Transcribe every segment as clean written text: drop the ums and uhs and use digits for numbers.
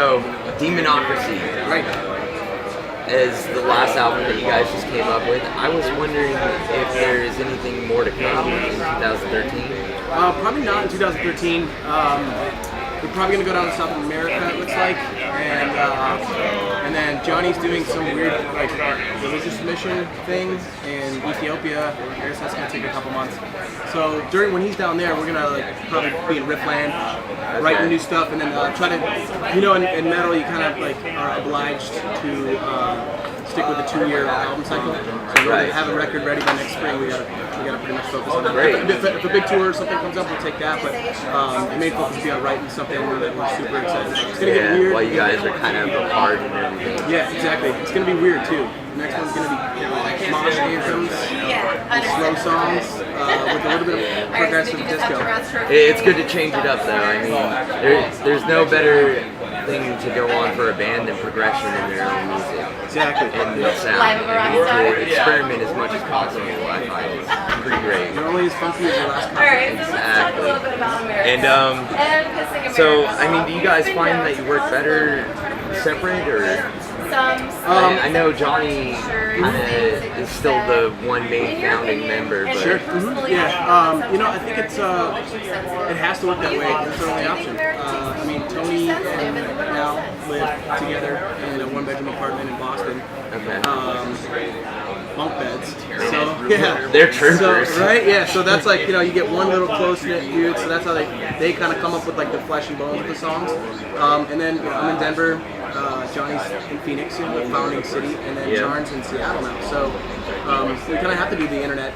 So, Demonocracy, Right. is the last album that you guys just came up with. I was wondering if there is anything more to come in 2013. Probably not in 2013. We're probably gonna go down to South America, it looks like, and then Johnny's doing some weird like religious mission thing in Ethiopia. I guess that's gonna take a couple months. So when he's down there, we're gonna like probably be in Riffland, writing new stuff, and then try to, in metal you kind of like are obliged to stick with a 2-year album cycle. So we're gonna have a record ready by next spring. We gotta pretty much focus on that. If a big tour or something comes up, we'll take that. But the main focus will be on writing something that we're super excited about. It's gonna get weird. While you guys are kind of apart and everything. Yeah, exactly. It's gonna be weird too. The next one's gonna be mosh anthems, slow songs with a little bit of progressive disco. It's good to change it up, though. I mean, there's no better thing to go on for a band than progression in their own music. Exactly. And the sound. And to experiment as much as possible, I find it's pretty great. You're only as funky as your last concert. Alright, so let's talk a little bit about America. And so, I mean, do you guys find that you work better separate, or? I know Johnny kind of is still the one main founding member, but sure. Yeah. I think it has to work that way. It's the only option. I mean, Tony and Al live together in a 1-bedroom apartment in Boston. okay. Bunk beds. So yeah, They're troopers. So, right? Yeah. So that's like, you get one little close knit dude. So that's how they kind of come up with like the flesh and bones of the songs. And then I'm in Denver. Johnny's in Phoenix, the founding city, and then Jarn's in Seattle now. So we kind of have to do the internet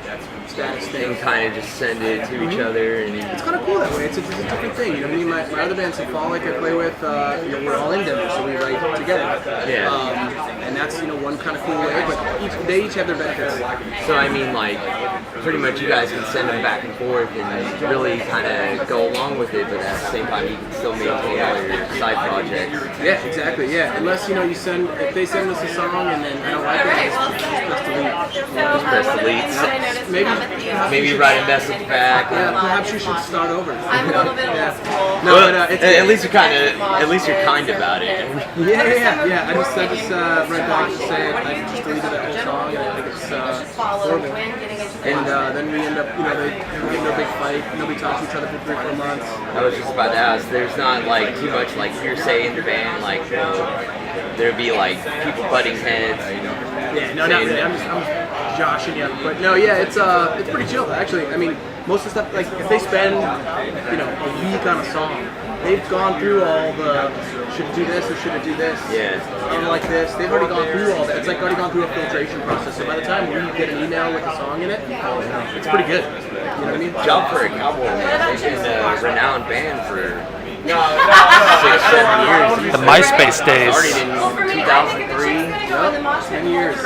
status thing. And kind of just send it to each other. And it's kind of cool that way. It's a different thing. You know what I mean? My other band, Symbolic, I play with, we're all in Denver, so we write together. Yeah. And that's, one kind of cool way, but they each have their benefits. So I mean, like, pretty much you guys can send them back and forth and really kind of go along with it, but at the same time you can still maintain all your side projects. Yeah, exactly. Yeah, unless if they send us a song and then I don't like it, just press delete. Just press delete. Maybe write a message back. Yeah, perhaps you should start over. I'm a little bit old school. No, well, but at least you're kind about it. Yeah. I just read back to say I just deleted that whole song, and I think it's horrible. And then we end up, they get into a big fight. Nobody talks to each other for 3 or 4 months. I was just about to ask. There's not like too much like hearsay in the band, like there'd be like people butting heads. Yeah, no, not really. I'm joshing you, but no, yeah, it's pretty chill actually. I mean, most of the stuff, like if they spend a week on a song, they've gone through all the should do this or should it do this. Yeah. And like this, they've already gone through all that. It's like already gone through a filtration process. So by the time we get an email with a song in it, it's pretty good. You know what I mean? Job for a Cowboy. They've been a renowned band for 6-7 years. The MySpace days. Started in 2003. 10 years.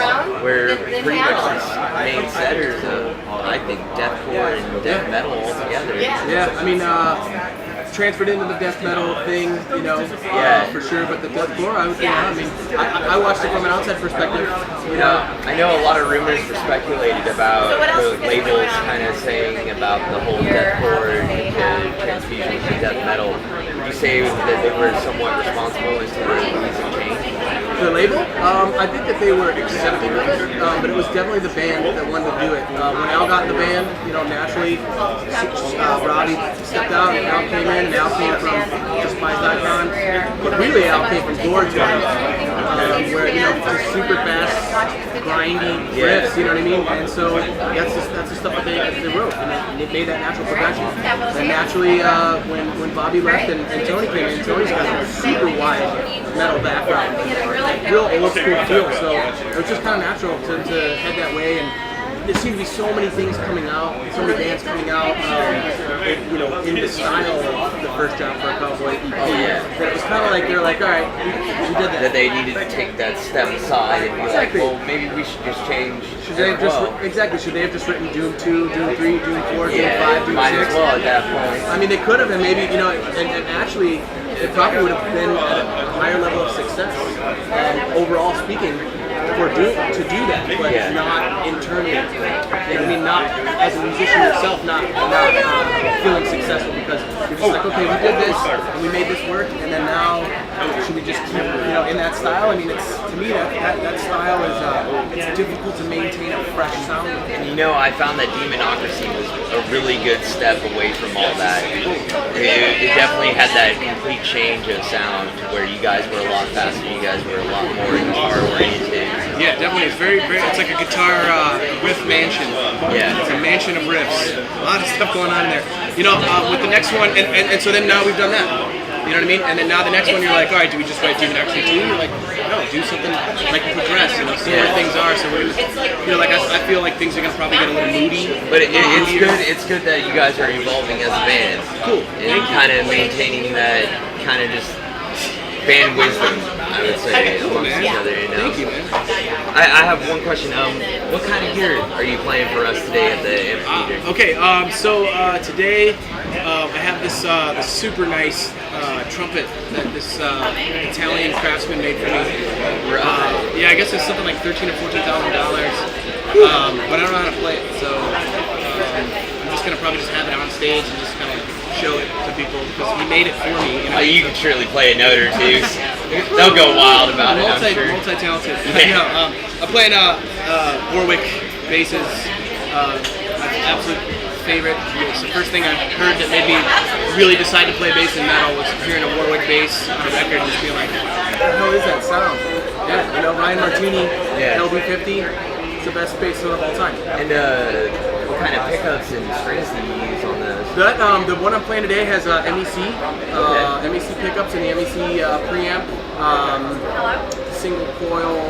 We're pretty much the main setters of, I think, deathcore and death metal altogether. Yeah, I mean, transferred into the death metal thing, for sure. But the deathcore, I watched it from an outside perspective. I know a lot of rumors were speculated about the labels kind of saying about the whole deathcore and the transfusion to death metal. Would you say that they were somewhat responsible as to where the music changed? The label? I think that they were accepting of it, but it was definitely the band that wanted to do it. When Al got in the band, naturally, Robbie stepped out and Al came in, and Al came from Just Spies Icon. But really, Al came from Gorge, where, just super fast, grindy riffs, you know what I mean? And so that's the stuff that they wrote, and it made that natural progression. And naturally, when Bobby left and Tony came in, Tony's got a super wide metal background. Real old school feel, so it was just kind of natural to head that way. And there seem to be so many things coming out, so many bands coming out, in the style of the first Job for a Cowboy EP. That it was kind of like they're like, all right, we did that. That they needed to take that step aside and be like, well, maybe we should just change. Should they have just written Doom 2, Doom 3, Doom 4, Doom 5, Doom 6? Might as well at that point. I mean, they could have, and maybe, and actually, it probably would have been at a higher level of success. Overall speaking, to do that, but not internally. You know what I mean? Not as a musician yourself, not feeling successful because you're just like, okay, we did this and we made this work, and then now should we just keep in that style? I mean, it's to me that style is it's difficult to maintain a fresh sound. And I found that Demonocracy was a really good step away from all that. It definitely had that complete change of sound where you guys were a lot faster, you guys were a lot more guitar oriented. Yeah, definitely. It's very, it's like a guitar riff mansion. Yeah. It's a mansion of riffs. A lot of stuff going on in there. With the next one, and so then now we've done that. You know what I mean? And then now the next one, you're like, all right, do we just write Demonocracy 2? You're like, no, do something like progress, see where things are. So we're I feel like things are gonna probably get a little moody. But it's good. It's good that you guys are evolving as a band. Cool. And kind of maintaining that kind of just band wisdom, I would say, amongst each other. Thank you, man. I have one question. What kind of gear are you playing for us today at the amphitheater? Okay, so today I have this super nice trumpet that this Italian craftsman made for me. Yeah, I guess it's something like $13,000 or $14,000. But I don't know how to play it, so I'm just gonna probably just have it on stage and just kind of show it to people because he made it for me. You can surely play a note or two. They'll go wild about it, I'm sure. Multi-talented. I'm playing Warwick basses. My absolute favorite. It's the first thing I heard that made me really decide to play bass in metal was hearing a Warwick bass on a record and just being like, what the hell is that sound? Yeah, Ryan Martini, LB50, it's the best bass of all time. And what kind of pickups and strings do you use on those? The one I'm playing today has MEC, MEC pickups and the MEC preamp, single coil,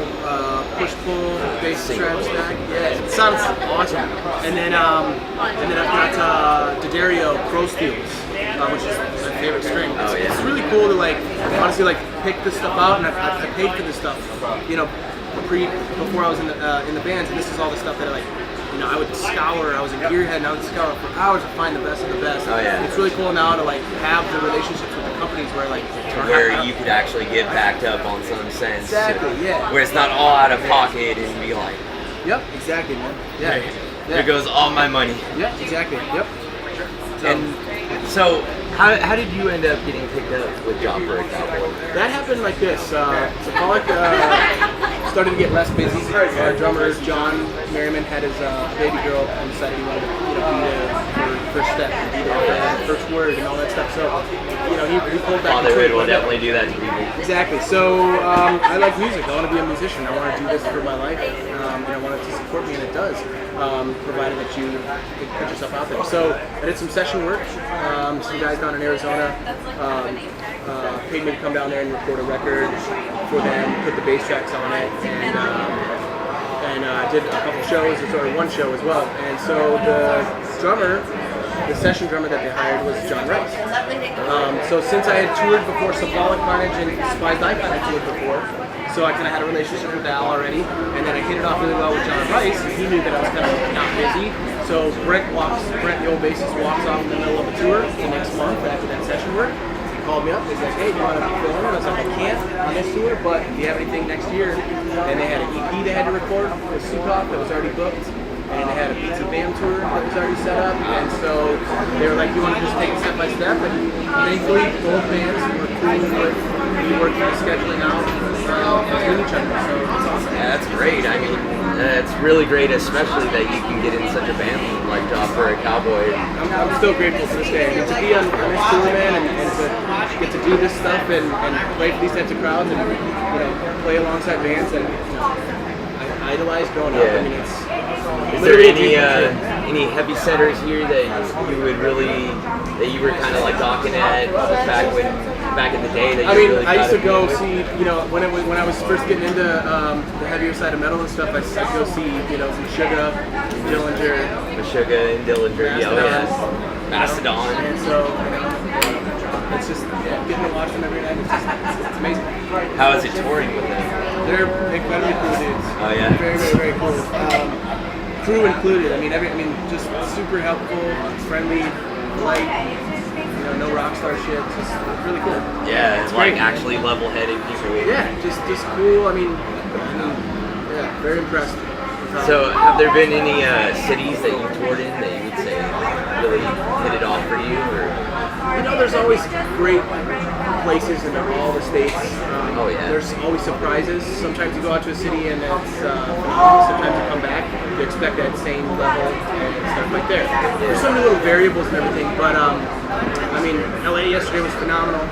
push pull, bass trap stack. Yeah, it sounds awesome. And then I've got D'Addario Pro Steels, which is my favorite string. It's really cool to honestly pick this stuff out, and I paid for this stuff, before I was in the bands, and this is all the stuff that I would scour. I was a gearhead, and I would scour for hours to find the best of the best. Oh yeah. It's really cool now to have the relationships with the companies where where you could actually get backed up on some sense. Exactly. Yeah. Where it's not all out of pocket and be like. Yep. Exactly, man. Yeah. There goes all my money. Yeah. Exactly. Yep. So how did you end up getting picked up with Job for a Cowboy? That happened like this. Symbolic started to get less busy. Our drummer John Merriman had his baby girl and decided he wanted to be the first step, be the first word, and all that stuff. So he pulled back. Fatherhood will definitely do that to people. Exactly. So I like music. I want to be a musician. I want to do this for my life, and I want it to support me, and it does. Provided that you put yourself out there. So I did some session work. Some guys down in Arizona paid me to come down there and record a record for them, put the bass tracks on it, and did a couple shows, or one show as well. And so the drummer, the session drummer that they hired was John Rice. So since I had toured before Symbolic Carnage and Despised Icon, I toured before. So I kind of had a relationship with Al already, and then I hit it off really well with John Rice. He knew that I was kind of not busy. So Brent, the old bassist, walks off in the middle of a tour the next month after that session work. He called me up. He's like, hey, do you want to fill in? I was like, I can't on this tour, but do you have anything next year? And they had an EP they had to record with Sukov that was already booked. And they had a Pizza Bam tour that was already set up. And so they were like, you want to just take it step by step? And thankfully, both bands were cool with me working the scheduling out between each other. So it's awesome. Yeah, that's great. I mean, it's really great, especially that you can get in such a band like Job for a Cowboy. I'm still grateful to this day. I mean, to be on this tour, man, and to get to do this stuff and play for these types of crowds and play alongside bands that I idolized growing up. I mean, it's. Is there any heavy setters here that you would really you were kind of docking at back in the day? That I used to go see when I was first getting into the heavier side of metal and stuff. I'd go see Meshuggah, Dillinger, and Dillinger, Mastodon, and so it's just getting to watch them every night. It's amazing. How is it touring with them? They're incredibly cool dudes. Oh yeah. Very, very, very cool. Crew included. I mean, just super helpful, friendly, polite. No Rockstar shit. Just really cool. Yeah, it's great. Actually level-headed people. Yeah, just cool. I mean, Yeah, very impressed. So, have there been any cities that you toured in that you would say really hit it off for you? Or? You know, there's always great places in all the states. Oh, yeah. There's always surprises. Sometimes you go out to a city and it's phenomenal. Sometimes you come back, you expect that same level and stuff like there. There's so many little variables and everything, but I mean, LA yesterday was phenomenal.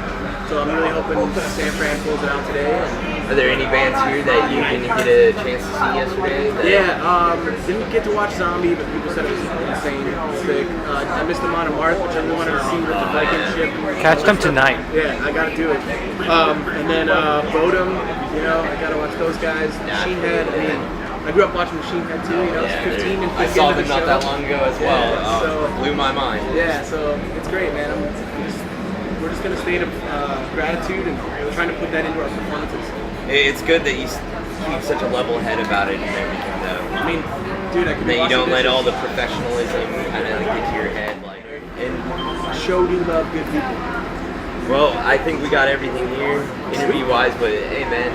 So I'm really hoping San Fran pulls it out today. Are there any bands here that you didn't get a chance to see yesterday? Yeah, didn't get to watch Zombie, but people said it was insane, sick. I missed them on a Marth, which I really wanted to see with the Viking ship. Catch them tonight. Yeah, I gotta do it. And then Bodum, you know, I gotta watch those guys. Machine Head, I mean, I grew up watching Machine Head too, you know, it's 15 and 15 I saw them the not show. that long ago as well. Yeah, so, It blew my mind. Yeah, so it's great, man. We're just in a state of gratitude and trying to put that into our performances. It's good that you keep such a level head about it and everything, though. I mean, dude, I could be that you don't washing let dishes. all the professionalism kind of get to your head, like. And show you love good people. Well, I think we got everything here, interview-wise. But hey, man,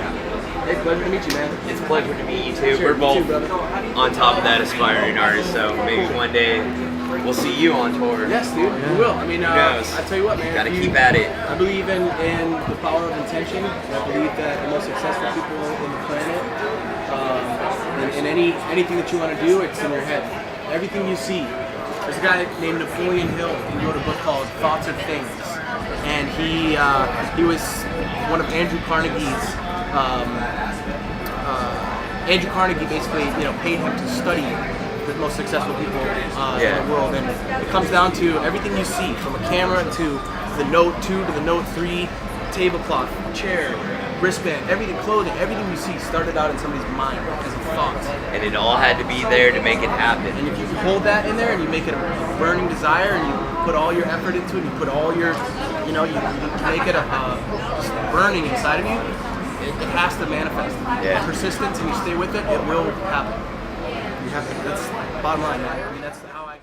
Hey, pleasure to meet you, man. it's a pleasure to meet you too. Sure, We're both you too, brother. on top of that aspiring artist, so maybe one day we'll see you on tour. Yes, dude, we will. I mean, knows? I tell you what, man. Gotta if you- keep at it. I believe in the power of intention. I believe that the most successful people on the planet, in anything that you want to do, it's in your head. Everything you see. There's a guy named Napoleon Hill. He wrote a book called Thoughts of Things, and he was one of Andrew Carnegie's. Andrew Carnegie basically, you know, paid him to study the most successful people in the world, and it comes down to everything you see, from a camera to the Note 2 to the Note 3, tablecloth, chair, wristband, everything, clothing, everything you see started out in somebody's mind as a thought. And it all had to be there to make it happen. And if you hold that in there and you make it a burning desire and you put all your effort into it, you put all your, you know, you make it just burning inside of you, it has to manifest. Yeah. Persistence, and you stay with it, it will happen. You have to, that's bottom line, man. I mean, that's how I